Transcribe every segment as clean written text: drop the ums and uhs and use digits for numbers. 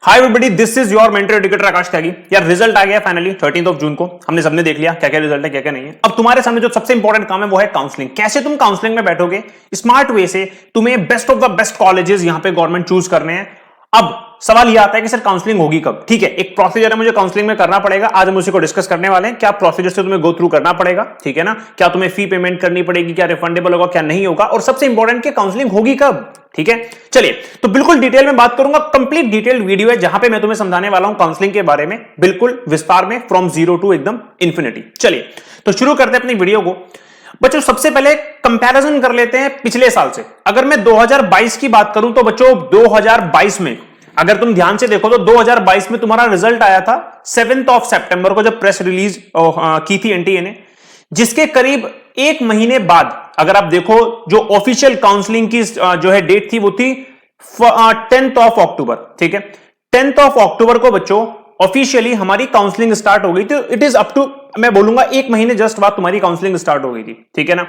Hi everybody, this is your mentor educator Aakash Tyagi. यार result आ गया finally 13 जून को। हमने सबने देख लिया क्या क्या रिजल्ट है क्या क्या नहीं है। अब तुम्हारे सामने जो सबसे इंपॉर्टेंट काम है वो है काउंसलिंग। कैसे तुम काउंसलिंग में बैठोगे स्मार्ट वे से, तुम्हें best of the best colleges यहां पे गवर्नमेंट चूज करने हैं। अब सवाल यह आता है कि सर काउंसलिंग होगी कब? ठीक है, एक प्रोसीजर है, मुझे काउंसलिंग में करना पड़ेगा। आज हम उसी को डिस्कस करने वाले हैं। क्या प्रोसीजर से तुम्हें गो थ्रू करना पड़ेगा, ठीक है ना? क्या तुम्हें फी पेमेंट करनी पड़ेगी, क्या रिफंडेबल होगा, क्या नहीं होगा, और सबसे इंपॉर्टेंट कि काउंसलिंग होगी कब। ठीक है, चलिए तो बिल्कुल डिटेल में बात करूंगा। कंप्लीट डिटेल वीडियो है जहां पे मैं तुम्हें समझाने वाला हूं काउंसलिंग के बारे में, बिल्कुल विस्तार में, फ्रॉम जीरो टू एकदम इंफिनिटी। चलिए तो शुरू करते हैं अपनी वीडियो को। बच्चों सबसे पहले कंपैरिजन कर लेते हैं पिछले साल से। अगर मैं 2022 की बात करूं तो बच्चों 2022 में अगर तुम ध्यान से देखो तो 2022 में तुम्हारा रिजल्ट आया था 7 सितंबर को, जब प्रेस रिलीज की थी एनटीए ने, जिसके करीब एक महीने बाद अगर आप देखो जो ऑफिशियल काउंसलिंग की जो है डेट थी वो थी 10 अक्टूबर। ठीक है, 10 अक्टूबर को बच्चों ऑफिशियली हमारी काउंसलिंग स्टार्ट हो गई थी। इट इज अप टू, मैं बोलूंगा एक महीने जस्ट बाद तुम्हारी काउंसलिंग स्टार्ट हो गई थी। ठीक है ना?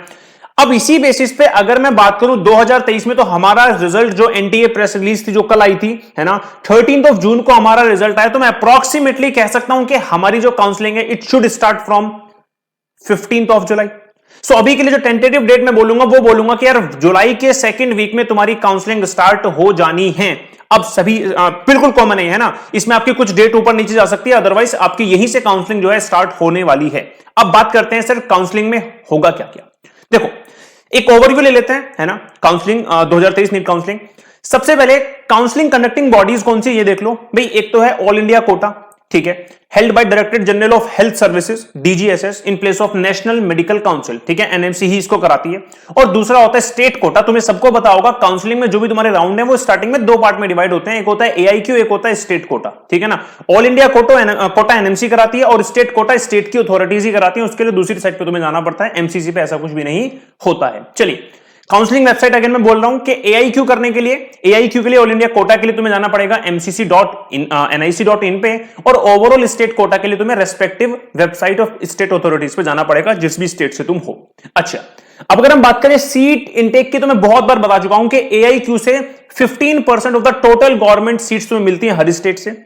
अब इसी बेसिस पे अगर मैं बात करूं 2023 में, तो हमारा रिजल्ट जो एनटीए प्रेस रिलीज थी जो कल आई थी, है ना, 13 जून को हमारा रिजल्ट आया। तो मैं अप्रॉक्सीमेटली कह सकता हूं कि हमारी जो काउंसलिंग है इट शुड स्टार्ट फ्रॉम 15 जुलाई। सो अभी के लिए जो टेंटेटिव डेट मैं बोलूंगा वो बोलूंगा कि यार जुलाई के सेकंड वीक में तुम्हारी काउंसलिंग स्टार्ट हो जानी है। अब सभी बिल्कुल कॉमन नहीं है ना, इसमें आपकी कुछ डेट ऊपर नीचे जा सकती है, अदरवाइज आपकी यहीं से काउंसलिंग जो है स्टार्ट होने वाली है। अब बात करते हैं सर काउंसलिंग में होगा क्या क्या। देखो एक ओवरव्यू ले लेते हैं, है ना, काउंसलिंग 2023 नीट काउंसलिंग। सबसे पहले काउंसलिंग कंडक्टिंग बॉडीज कौन सी ये देख लो भाई। एक तो है ऑल इंडिया कोटा, ठीक है, held by directorate general of health services DGSS in place of national medical council. ठीक है, एनएमसी ही इसको कराती है। और दूसरा होता है स्टेट कोटा। तुम्हें सबको पता होगा काउंसलिंग में जो भी तुम्हारे राउंड है वो स्टार्टिंग में दो पार्ट में डिवाइड होते हैं, एक होता है एआईक्यू, एक होता है स्टेट कोटा। ठीक है ना? ऑल इंडिया कोटा एनएमसी कराती है और स्टेट कोटा स्टेट की अथॉरिटीज ही कराती है। उसके लिए दूसरी साइड पे तुम्हें जाना पड़ता है, एमसीसी पे ऐसा कुछ भी नहीं होता है। चलिए काउंसलिंग वेबसाइट अगेन मैं बोल रहा हूं कि एआईक्यू करने के लिए, एआईक्यू के लिए, ऑल इंडिया कोटा के लिए तुम्हें जाना पड़ेगा mcc.nic.in पे, और ओवरऑल स्टेट कोटा के लिए तुम्हें respective website of state authorities पे जाना पड़ेगा जिस भी स्टेट से तुम हो। अच्छा, अब अगर हम बात करें सीट इनटेक की, तो मैं बहुत बार बता चुका हूं कि एआईक्यू से 15% of the total government seats तुम्हें मिलती है हर स्टेट से,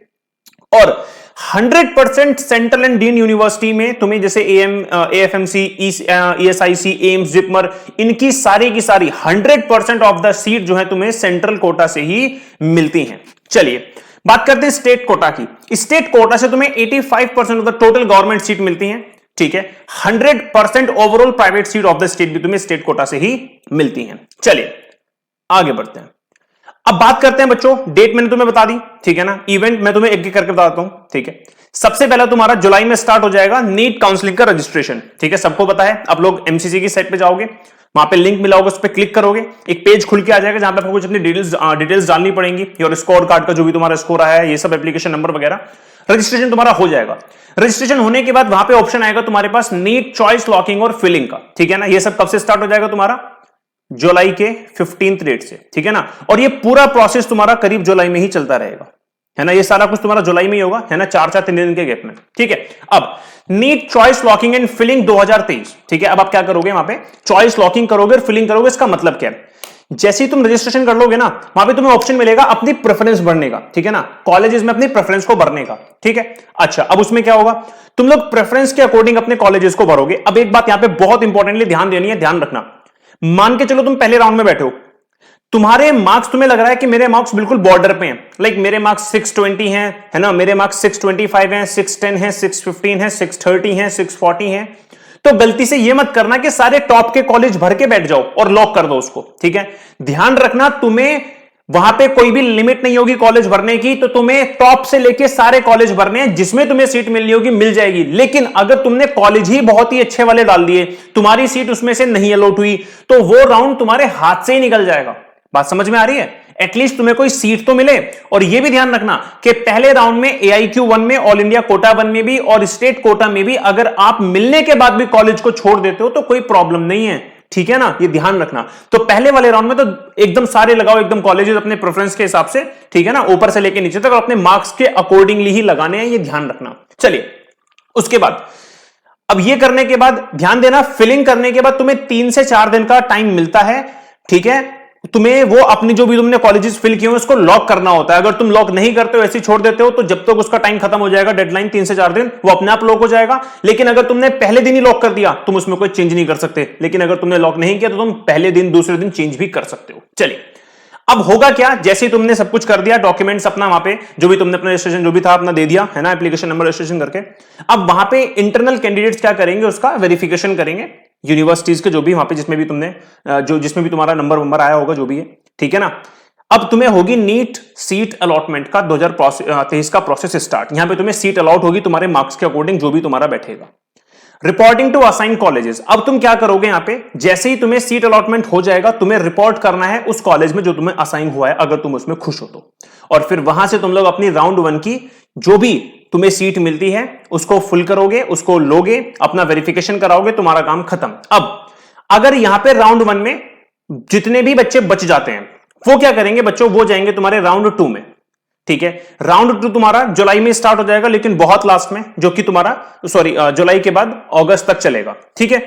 और 100% सेंट्रल एंड डीन यूनिवर्सिटी में तुम्हें जैसे एएफएमसी, ईएसआईसी, एम्स, जिपमर, इनकी सारी की सारी 100% ऑफ द सीट जो है तुम्हें सेंट्रल कोटा से ही मिलती हैं। चलिए बात करते हैं स्टेट कोटा की। स्टेट कोटा से तुम्हें 85% of the total government seat मिलती हैं। ठीक है, 100% overall private seat of the state भी तुम्हें स्टेट कोटा से ही मिलती हैं। चलिए आगे बढ़ते हैं। अब बात करते हैं बच्चों, डेट मैंने तुम्हें बता दी, ठीक है ना, इवेंट मैं तुम्हें एक एक करके बताता हूं। ठीक है, सबसे पहला तुम्हारा जुलाई में स्टार्ट हो जाएगा नीट काउंसलिंग का रजिस्ट्रेशन। ठीक है, सबको पता है। आप लोग एमसीसी की साइट पे जाओगे, वहां पे लिंक मिला होगा, उस पर क्लिक करोगे, एक पेज खुल के आ जाएगा जहां पे आपको कुछ अपनी डिटेल्स डालनी पड़ेंगी, और स्कोर कार्ड का जो भी तुम्हारा स्कोर आया है, ये सब एप्लीकेशन नंबर वगैरह, रजिस्ट्रेशन तुम्हारा हो जाएगा। रजिस्ट्रेशन होने के बाद वहां पे ऑप्शन आएगा तुम्हारे पास नीट चॉइस लॉकिंग और फिलिंग का। ठीक है ना, ये सब कब से स्टार्ट हो जाएगा तुम्हारा? जुलाई के 15 डेट से। ठीक है ना, और ये पूरा प्रोसेस तुम्हारा करीब जुलाई में ही चलता रहेगा, है ना, ये सारा कुछ तुम्हारा जुलाई में ही होगा, है ना, 4-3 दिन के गैप में। ठीक है, अब NEET choice locking and filling 2023। ठीक है, अब आप क्या करोगे, वहां पे चॉइस लॉकिंग करोगे और फिलिंग करोगे। इसका मतलब क्या है? जैसे ही तुम रजिस्ट्रेशन कर लोगे ना, वहां पे तुम्हें ऑप्शन मिलेगा अपनी प्रेफरेंस भरने का। ठीक है ना, कॉलेजेस में अपनी प्रेफरेंस को भरने का। ठीक है, अच्छा अब उसमें क्या होगा, तुम लोग प्रेफरेंस के अकॉर्डिंग अपने कॉलेजेस को भरोगे। अब एक बात यहां पे बहुत इंपॉर्टेंटली ध्यान देनी है, ध्यान रखना। मान के चलो तुम पहले राउंड में बैठे हो, तुम्हारे मार्क्स, तुम्हें लग रहा है कि मेरे मार्क्स बिल्कुल बॉर्डर पे हैं, लाइक मेरे मार्क्स 620 हैं, है ना, मेरे मार्क्स 625 हैं, 610 हैं, 615 हैं, 630 हैं, 640 हैं, तो गलती से ये मत करना कि सारे टॉप के कॉलेज भर के बैठ जाओ और लॉक कर दो उसको। ठीक है, ध्यान रखना, तुम्हें वहां पे कोई भी लिमिट नहीं होगी कॉलेज भरने की, तो तुम्हें टॉप से लेके सारे कॉलेज भरने हैं, जिसमें तुम्हें सीट मिलनी होगी मिल जाएगी। लेकिन अगर तुमने कॉलेज ही बहुत ही अच्छे वाले डाल दिए, तुम्हारी सीट उसमें से नहीं अलॉट हुई, तो वो राउंड तुम्हारे हाथ से ही निकल जाएगा। बात समझ में आ रही है? एटलीस्ट तुम्हें कोई सीट तो मिले। और यह भी ध्यान रखना कि पहले राउंड में एआईक्यू 1 में, ऑल इंडिया कोटा 1 में भी और स्टेट कोटा में भी अगर आप मिलने के बाद भी कॉलेज को छोड़ देते हो तो कोई प्रॉब्लम नहीं है। ठीक है ना, ये ध्यान रखना। तो पहले वाले राउंड में तो एकदम सारे लगाओ, एकदम कॉलेजेस अपने प्रेफरेंस के हिसाब से, ठीक है ना, ऊपर से लेके नीचे तक, और अपने मार्क्स के अकॉर्डिंगली ही लगाने हैं, ये ध्यान रखना। चलिए उसके बाद, अब ये करने के बाद ध्यान देना, फिलिंग करने के बाद तुम्हें 3 से 4 दिन का टाइम मिलता है। ठीक है, तुम्हें वो अपनी जो भी तुमने कॉलेजेस फिल किए हैं उसको लॉक करना होता है। अगर तुम लॉक नहीं करते हो, ऐसे ही छोड़ देते हो, तो जब तक उसका टाइम खत्म हो जाएगा, डेडलाइन 3 से 4 दिन, वो अपने आप लॉक हो जाएगा। लेकिन अगर तुमने पहले दिन ही लॉक कर दिया, तुम उसमें कोई चेंज नहीं कर सकते। लेकिन अगर तुमने लॉक नहीं किया तो तुम पहले दिन दूसरे दिन चेंज भी कर सकते हो। चलिए, अब होगा क्या, जैसे ही तुमने सब कुछ कर दिया, डॉक्यूमेंट्स अपना वहां पे जो भी तुमने अपना रजिस्ट्रेशन जो भी था अपना दे दिया है ना, एप्लीकेशन नंबर रजिस्ट्रेशन करके, अब वहां पे इंटरनल कैंडिडेट्स क्या करेंगे, उसका वेरिफिकेशन करेंगे यूनिवर्सिटीज के, जो भी वहां पे जिसमें भी तुमने जिसमें भी तुम्हारा नंबर आया होगा, जो भी है, ठीक है ना। अब तुम्हें होगी नीट सीट अलॉटमेंट का 2023 का प्रोसेस स्टार्ट। यहां पे तुम्हें सीट अलॉट होगी तुम्हारे मार्क्स के अकॉर्डिंग, जो भी तुम्हारा बैठेगा। रिपोर्टिंग टू असाइन कॉलेजेस, अब तुम क्या करोगे, यहां पे जैसे ही तुम्हें सीट अलॉटमेंट हो जाएगा, तुम्हें रिपोर्ट करना है उस कॉलेज में जो तुम्हें असाइन हुआ है, अगर तुम उसमें खुश हो तो। और फिर वहां से तुम लोग अपनी राउंड 1 की जो भी तुम्हें सीट मिलती है उसको फुल करोगे, उसको लोगे, अपना वेरिफिकेशन कराओगे, तुम्हारा काम खत्म। अब अगर यहां पे राउंड 1 में जितने भी बच्चे बच जाते हैं, वो क्या करेंगे बच्चों, वो जाएंगे तुम्हारे राउंड 2 में, ठीक है। राउंड 2 तुम्हारा जुलाई में स्टार्ट हो जाएगा, लेकिन बहुत लास्ट में, जो कि तुम्हारा जुलाई के बाद अगस्त तक चलेगा, ठीक है।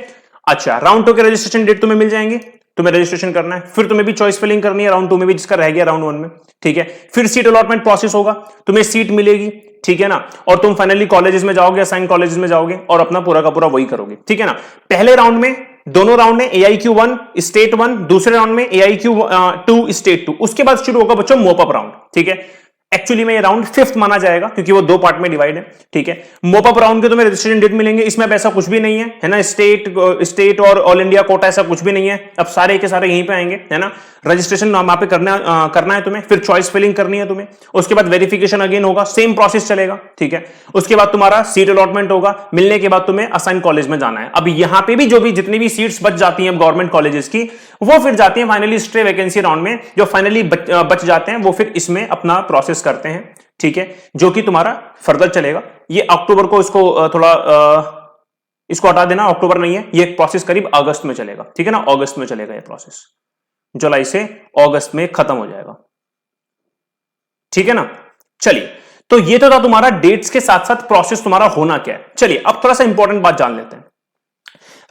अच्छा, राउंड 2 के रजिस्ट्रेशन डेट तुम्हें मिल जाएंगे, तुम्हें रजिस्ट्रेशन करना है, फिर तुम्हें भी चॉइस फिलिंग करनी है राउंड 2 में भी, जिसका रह गया राउंड 1 में, ठीक है। फिर सीट अलॉटमेंट प्रोसेस होगा, तुम्हें सीट मिलेगी, ठीक है ना, और तुम फाइनली कॉलेजेस में जाओगे, असाइन कॉलेजेस में जाओगे और अपना पूरा का पूरा वही करोगे, ठीक है ना। पहले राउंड में, दोनों राउंड में AIQ1 स्टेट 1, दूसरे राउंड में AIQ2 स्टेट 2, उसके बाद शुरू होगा बच्चों मोपअप राउंड, ठीक है। एक्चुअली में ये राउंड 5th माना जाएगा क्योंकि वो 2 पार्ट में डिवाइड है, ठीक है। मोपअप राउंड के तुम्हें रजिस्ट्रेशन डेट मिलेंगे, इसमें अब ऐसा कुछ भी नहीं है ना, स्टेट और ऑल इंडिया कोटा ऐसा कुछ भी नहीं है, अब सारे के सारे यहीं पे आएंगे, है ना। रजिस्ट्रेशन वहां पे करना है तुम्हें, फिर चॉइस फिलिंग करनी है तुम्हें, उसके बाद वेरिफिकेशन अगेन होगा, सेम प्रोसेस चलेगा, ठीक है। उसके बाद तुम्हारा सीट अलॉटमेंट होगा, मिलने के बाद तुम्हें असाइन कॉलेज में जाना है। अब यहां पे भी जो भी जितनी भी सीट्स बच जाती हैं गवर्नमेंट कॉलेजेस की, वो फिर जाती हैं फाइनली स्ट्रे वैकेंसी राउंड में, जो फाइनली बच जाते हैं वो फिर इसमें अपना प्रोसेस करते हैं, ठीक है, जो कि तुम्हारा फर्दर चलेगा। ये अक्टूबर को इसको थोड़ा इसको हटा देना, अक्टूबर नहीं है, ये प्रोसेस करीब अगस्त में चलेगा, ठीक है ना, अगस्त में चलेगा ये प्रोसेस, जुलाई से अगस्त में खत्म हो जाएगा, ठीक है ना। चलिए, तो ये तो था तुम्हारा डेट्स के साथ साथ प्रोसेस तुम्हारा होना क्या है। चलिए, अब थोड़ा सा इंपॉर्टेंट बात जान लेते हैं,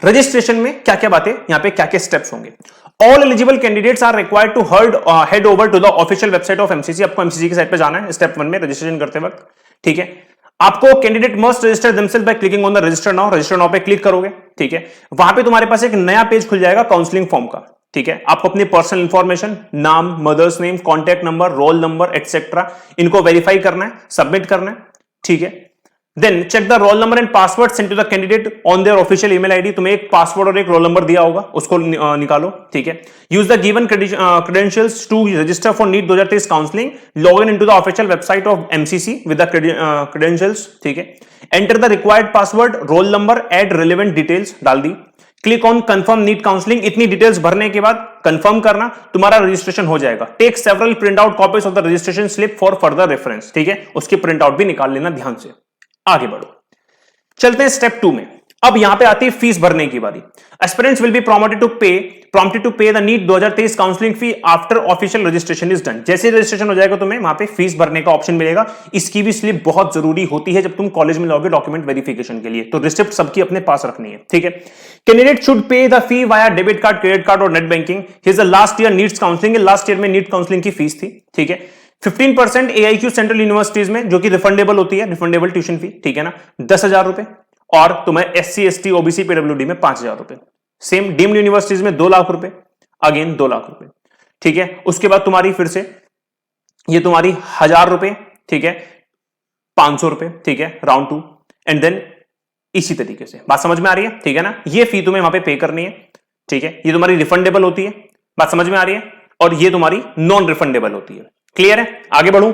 रजिस्ट्रेशन में क्या क्या बातें, यहां पे क्या क्या स्टेप्स होंगे। All eligible candidates are required to head over to the official website of MCC. आपको एमसीसी की साइट पे जाना है स्टेप 1 में रजिस्ट्रेशन करते वक्त, ठीक है। आपको candidate must register themselves by clicking on the register now. Register now पे क्लिक करोगे, ठीक है, वहां पे तुम्हारे पास एक नया पेज खुल जाएगा काउंसलिंग फॉर्म का, ठीक है। आपको अपनी पर्सनल इंफॉर्मेशन, नाम, mother's name, contact number, roll number etcetera, इनको वेरीफाई करना है, सबमिट करना है, ठीक है। Then check the roll number and password send to the candidate on their official email ID. तुम्हें एक पासवर्ड और एक रोल नंबर दिया होगा, उसको निकालो, ठीक है। Use the given credentials to register for NEET 2023 counselling. Log in into the official website of MCC with the credentials, ठीक है। Enter the required password, roll number, add relevant details डाल दी। Click on confirm NEET counselling. इतनी details भरने के बाद confirm करना, तुम्हारा रजिस्ट्रेशन हो जाएगा। Take several print out copies of the registration slip for further reference, ठीक है, उसकी प्रिंट आउट भी निकाल लेना ध्यान से। आगे बढ़ो, चलते हैं स्टेप 2 में। अब यहां पे आती है फीस भरने की बारी। Aspirants will be prompted to pay the NEET 2023 counselling fee after official registration is done. जैसे रजिस्ट्रेशन हो जाएगा तुम्हें वहां पे फीस भरने का ऑप्शन मिलेगा। इसकी भी स्लिप बहुत जरूरी होती है जब तुम कॉलेज में जाओगे डॉक्यूमेंट वेरिफिकेशन के लिए, तो रिसिप्ट सबकी अपने पास रखनी है, ठीक है। Candidate should pay the fee via debit card, credit card और net banking. His the last year NEET's counselling, last year में नीट काउंसलिंग की फीस थी, ठीक है। 15% AIQ सेंट्रल यूनिवर्सिटीज में, जो कि रिफंडेबल होती है, रिफंडेबल ट्यूशन फी, ठीक है ना, 10,000 रुपए। और तुम्हें SC ST OBC PWD में 5,000 रुपए। सेम डीम्ड यूनिवर्सिटीज में 2 लाख रुपए, अगेन 2 लाख रुपए, ठीक है। उसके बाद तुम्हारी फिर से ये तुम्हारी 1,000 रुपए, ठीक है, 500 रुपए, ठीक है, राउंड 2, एंड देन इसी तरीके से। बात समझ में आ रही है, ठीक है ना। ये फी तुम्हें वहां पे पे करनी है, ठीक है। ये तुम्हारी रिफंडेबल होती है, बात समझ में आ रही है, और ये तुम्हारी नॉन रिफंडेबल होती है। क्लियर है, आगे बढ़ूं,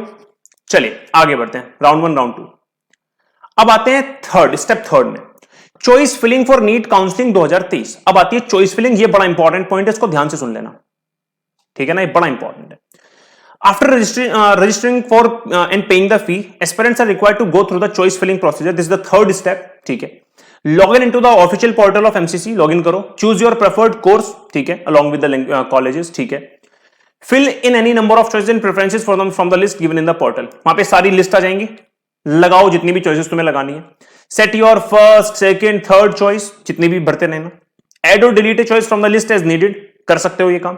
चलिए आगे बढ़ते हैं, राउंड 1 राउंड 2। अब आते हैं स्टेप थर्ड में, choice filling for NEET counselling 2023। अब आती है चॉइस फिलिंग, ये बड़ा इंपॉर्टेंट पॉइंट है, इसको ध्यान से सुन लेना, ठीक है ना, ये बड़ा इंपॉर्टेंट है। After registering for and paying the fee, aspirants are required to go through the choice filling procedure. This is the third step, ठीक है। Log in into the official portal of MCC, log in करो, choose your preferred course, ठीक है, along with the colleges, ठीक है। Fill in any number of choices and preferences for them from the list given in the portal. वहां पे सारी list आ जाएंगी, लगाओ जितनी भी चॉइसेस तुम्हें लगानी है। Set your first, second, third choice, जितनी भी भरते रहना। ऐड और delete a choice from the list as needed, कर सकते हो ये काम।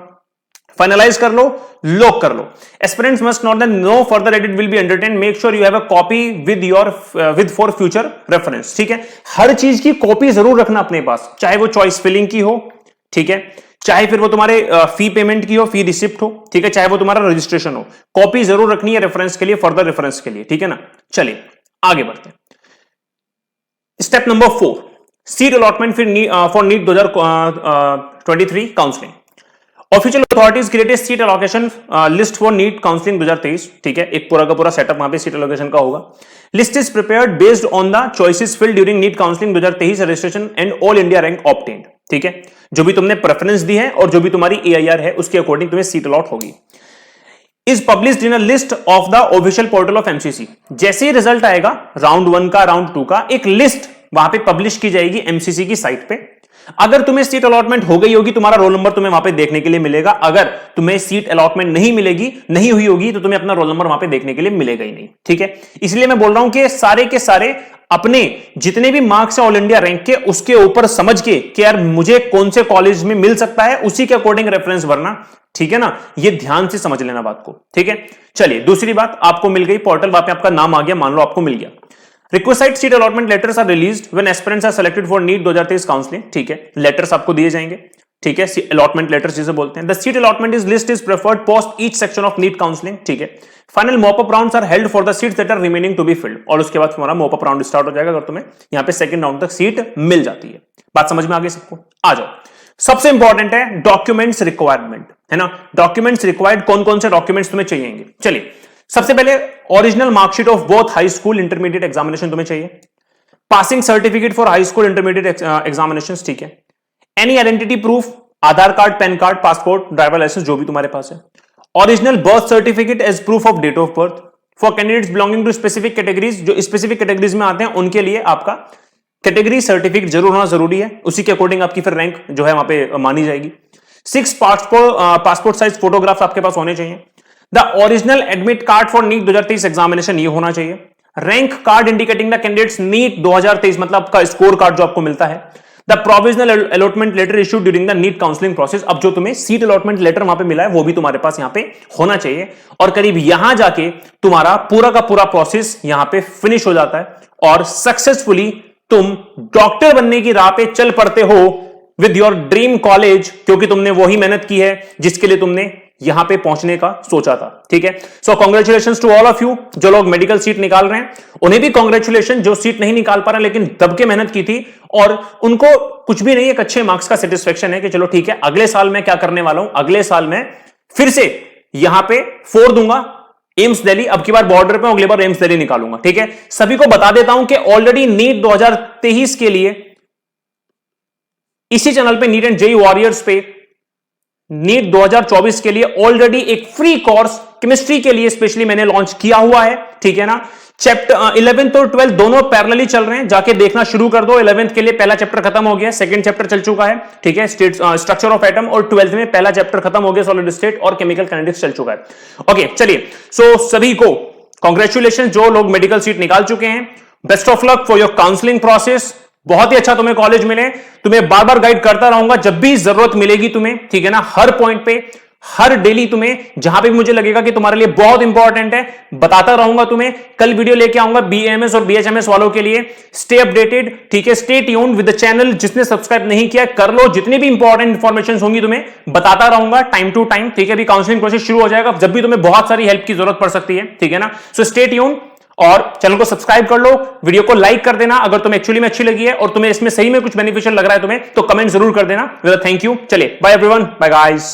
फाइनलाइज कर लो, लॉक कर लो। Aspirants must not no further edit will be entertain, make sure you have a copy with for future reference. ठीक है, हर चीज की कॉपी जरूर रखना अपने पास, चाहे वो चॉइस फिलिंग की हो, ठीक है, चाहे फिर वो तुम्हारे फी पेमेंट की हो, फी रिसिप्ट हो, ठीक है, चाहे वो तुम्हारा रजिस्ट्रेशन हो, कॉपी जरूर रखनी है रेफरेंस के लिए, फर्दर रेफरेंस के लिए। ठीक है ना, चलिए आगे बढ़ते हैं। Step number 4, seat allotment for NEET 2023 counselling. Official authorities created seat allocation list for NEET counselling 2023। ठीक है, एक पूरा का पूरा सेटअप वहां पे सीट एलोकेशन का होगा। List is prepared based on the choices filled during NEET counselling 2023 registration and all India rank obtained. ठीक है, जो भी तुमने प्रेफरेंस दी है और जो भी तुम्हारी AIR है उसके अकॉर्डिंग तुम्हें सीट अलॉट होगी। Is published in a list of the official portal of MCC। जैसे ही रिजल्ट आएगा राउंड 1 का, राउंड 2 का, एक लिस्ट वहां पे पब्लिश की जाएगी MCC की साइट पे। अगर तुम्हें सीट अलॉटमेंट हो गई होगी, तुम्हारा रोल नंबर तुम्हें वहां पे देखने के लिए मिलेगा। अगर तुम्हें सीट अलॉटमेंट नहीं हुई होगी तो तुम्हें अपना रोल नंबर वहां पे देखने के लिए मिलेगा ही नहीं। ठीक है, इसलिए मैं बोल रहा हूं कि सारे के सारे अपने जितने भी मार्क्स है ऑल इंडिया रैंक के, उसके ऊपर समझ के कि यार मुझे कौन से कॉलेज में मिल सकता है, उसी के अकॉर्डिंग रेफरेंस भरना। ठीक है ना, ये ध्यान से समझ लेना बात को। ठीक है, चलिए दूसरी बात, आपको मिल गई पोर्टल, वहां पे आपका नाम आ गया, मान लो आपको मिल गया। Request seat allotment letters are released when aspirants are selected for NEET 2023 counselling. ठीक है, लेटर्स आपको दिए जाएंगे। ठीक है, अलॉटमेंट लेटर्स जिसे बोलते हैं। The seat allotment is list is preferred post each section of NEET counselling. ठीक है, final mop up rounds are held for the seats that are remaining to be filled. और उसके बाद तुम्हारा मॉप अप राउंड स्टार्ट हो जाएगा अगर तुम्हें यहां पे सेकंड राउंड तक सीट मिल जाती है। बात समझ में आ गई सबको? आ जाओ, सबसे इंपॉर्टेंट है डॉक्यूमेंट्स रिक्वायरमेंट, है ना। डॉक्यूमेंट्स रिक्वायर्ड, कौन कौन से डॉक्यूमेंट्स तुम्हें चाहिए? चलिए, सबसे पहले original marksheet of both high school intermediate examination तुम्हें चाहिए। Passing certificate for high school intermediate examination. ठीक है, any identity proof, Aadhaar card, PAN card, passport, driver licence, जो भी तुम्हारे पास है। Original birth certificate age proof of date of birth for candidates belonging to specific categories. जो specific categories में आते हैं उनके लिए आपका कैटेगरी सर्टिफिकेट जरूर होना जरूरी है, उसी के अकॉर्डिंग आपकी फिर रैंक जो है वहां पे मानी जाएगी। 6 पासपोर्ट साइज फोटोग्राफ्स आपके पास होने चाहिए। The original admit card for NEET 2023 examination ये होना चाहिए। Rank card indicating the candidate's NEET 2023, मतलब आपका स्कोर कार्ड जो आपको मिलता है। The provisional allotment letter issued during the NEET counselling process. अब जो तुम्हें सीट अलॉटमेंट लेटर वहां पे मिला है वो भी तुम्हारे पास यहां पे होना चाहिए। और करीब यहां जाके तुम्हारा पूरा का पूरा प्रोसेस यहां पे फिनिश हो जाता है और सक्सेसफुली तुम डॉक्टर बनने की राह पे चल पड़ते हो विद योर ड्रीम कॉलेज, क्योंकि तुमने वही मेहनत की है जिसके लिए तुमने यहां पे पहुंचने का सोचा था। ठीक है, so congratulations to all of you. जो लोग मेडिकल सीट निकाल रहे हैं उन्हें भी कांग्रेचुलेशन, जो सीट नहीं निकाल पा रहे लेकिन दब के मेहनत की थी और उनको कुछ भी नहीं, एक अच्छे मार्क्स का सेटिस्फेक्शन है कि चलो ठीक है, अगले साल मैं क्या करने वाला हूं, अगले साल मैं फिर से यहां पे 4 दूंगा, एम्स दिल्ली, अब की बार बॉर्डर पे, अगली बार एम्स दिल्ली निकालूंगा। ठीक है, सभी को बता देता हूं कि ऑलरेडी नीट 2023 के लिए इसी चैनल पे नीट एंड जेईई वॉरियर्स पे नीट 2024 के लिए ऑलरेडी एक फ्री कोर्स केमिस्ट्री के लिए स्पेशली मैंने लॉन्च किया हुआ है। ठीक है ना, चैप्टर 11th और 12th दोनों पैरेलली चल रहे हैं, जाके देखना शुरू कर दो। 11th के लिए पहला चैप्टर खत्म हो गया, सेकंड चैप्टर चल चुका है। ठीक है, स्ट्रक्चर ऑफ एटम, और 12th में पहला चैप्टर खत्म हो गया, सॉलिड स्टेट और केमिकल काइनेटिक्स चल चुका है। ओके, चलिए, सो सभी को कांग्रेचुलेशन जो लोग मेडिकल सीट निकाल चुके हैं। Best of luck for your counselling process. बहुत ही अच्छा तुम्हें कॉलेज मिले, तुम्हें बार बार गाइड करता रहूंगा जब भी जरूरत मिलेगी तुम्हें। ठीक है ना, हर पॉइंट पे, हर डेली तुम्हें जहां पे मुझे लगेगा कि तुम्हारे लिए बहुत इंपॉर्टेंट है, बताता रहूंगा तुम्हें। कल वीडियो लेके आऊंगा BAMS और BHMS वालों के लिए। स्टे अपडेटेड, ठीक है, stay tuned with the channel. जिसने सब्सक्राइब नहीं किया कर लो, जितनी भी इंपॉर्टेंट इंफॉर्मेशन होंगी तुम्हें बताता रहूंगा टाइम टू टाइम। ठीक है, अभी काउंसलिंग प्रोसेस शुरू हो जाएगा, जब भी तुम्हें बहुत सारी हेल्प की जरूरत पड़ सकती है। ठीक है ना, सो स्टे ट्यून्ड और चैनल को सब्सक्राइब कर लो, वीडियो को लाइक कर देना अगर तुम्हें एक्चुअली में अच्छी लगी है और तुम्हें इसमें सही में कुछ बेनिफिशियल लग रहा है तुम्हें, तो कमेंट जरूर कर देना। थैंक यू, चलिए बाय एवरीवन, बाय गाइस।